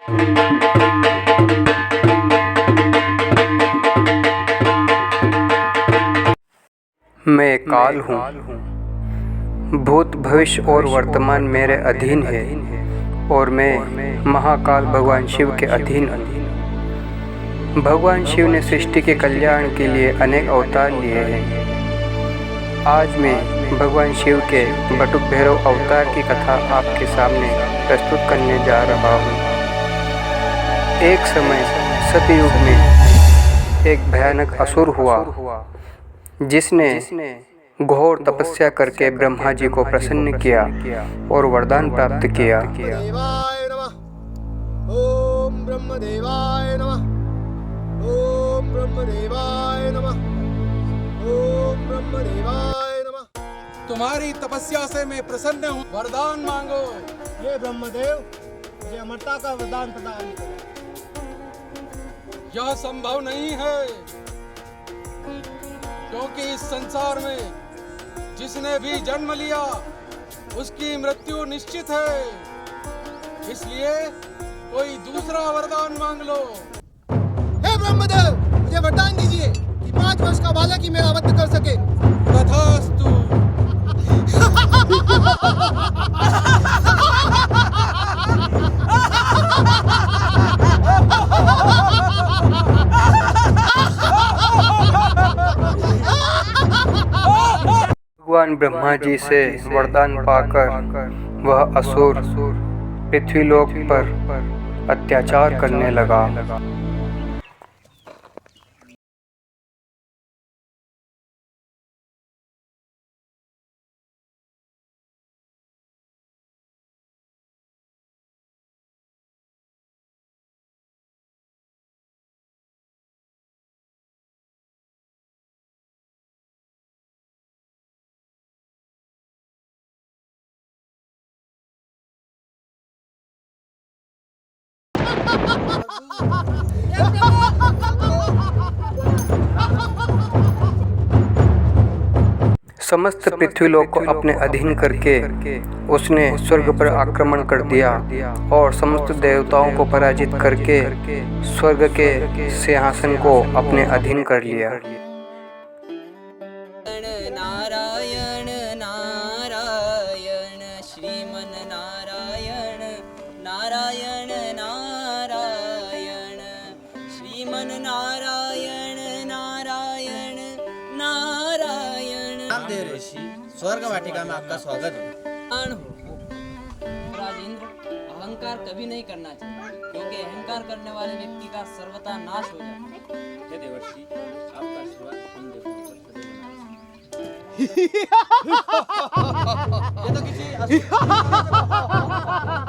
मैं काल हूँ, भूत भविष्य और वर्तमान मेरे अधीन है और मैं महाकाल भगवान शिव के अधीन हूँ। भगवान शिव ने सृष्टि के कल्याण के लिए अनेक अवतार लिए हैं। आज मैं भगवान शिव के बटुक भैरव अवतार की कथा आपके सामने प्रस्तुत करने जा रहा हूँ। एक समय सतयुग में एक भयानक असुर हुआ जिसने घोर तपस्या करके ब्रह्मा जी को प्रसन्न किया और वरदान प्राप्त किया। ओम ब्रह्मदेवाय नमः। ओम ब्रह्मदेवाय नमः। ओम ब्रह्मदेवाय नमः। तुम्हारी तपस्या से मैं प्रसन्न हूँ, वरदान मांगो। ये ब्रह्मदेव मुझे अमरता का वरदान प्रदान करो। यह संभव नहीं है, क्योंकि इस संसार में जिसने भी जन्म लिया उसकी मृत्यु निश्चित है। इसलिए कोई दूसरा वरदान मांग लो। हे ब्रह्मदेव, मुझे वरदान दीजिए कि 5 वर्ष का बालक ही मेरा वध कर सके। तथास्तु। भगवान ब्रह्मा जी से वरदान पाकर वह असुर पृथ्वीलोक पर अत्याचार करने लगा। समस्त पृथ्वीलोक को अपने अधीन करके उसने स्वर्ग पर आक्रमण कर दिया और समस्त देवताओं को पराजित करके स्वर्ग के सिंहासन को अपने अधीन कर लिया। नारायण नारायण श्रीमन नारायण नारायण नारायण श्रीमन नारायण नारायण नारायण। रामदेव ऋषि, स्वर्ग वाटिका में आपका स्वागत है। राजेंद्र, अहंकार कभी नहीं करना चाहिए, क्योंकि अहंकार करने वाले व्यक्ति का सर्वथा नाश हो जाता है। देवर्षि, आपका आशीर्वाद हम देवताओं पर सदैव ये तो किसी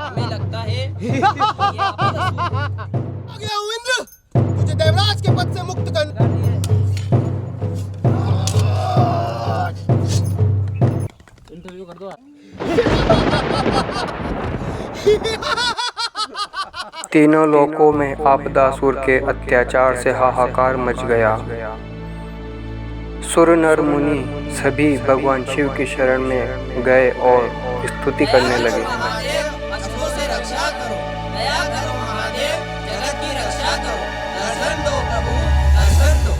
हमें लगता है ये आपस आ गया हूँ इंद्र, तुझे देवराज के पद से मुक्त कर। इंटरव्यू कर दो। तीनों लोकों में आपदासुर के अत्याचार से हाहाकार मच गया। सुर नर मुनि सभी भगवान शिव की शरण में गए और स्तुति करने लगे। महादेव, असुरों से रक्षा करो, दया करो महादेव, जगत की रक्षा करो, दर्शन दो प्रभु, दर्शन दो।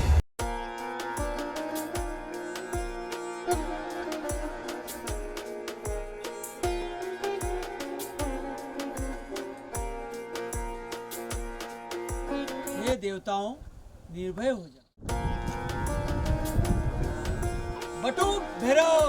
हे देवताओं, निर्भय हो जाओ। बटुक भैरव,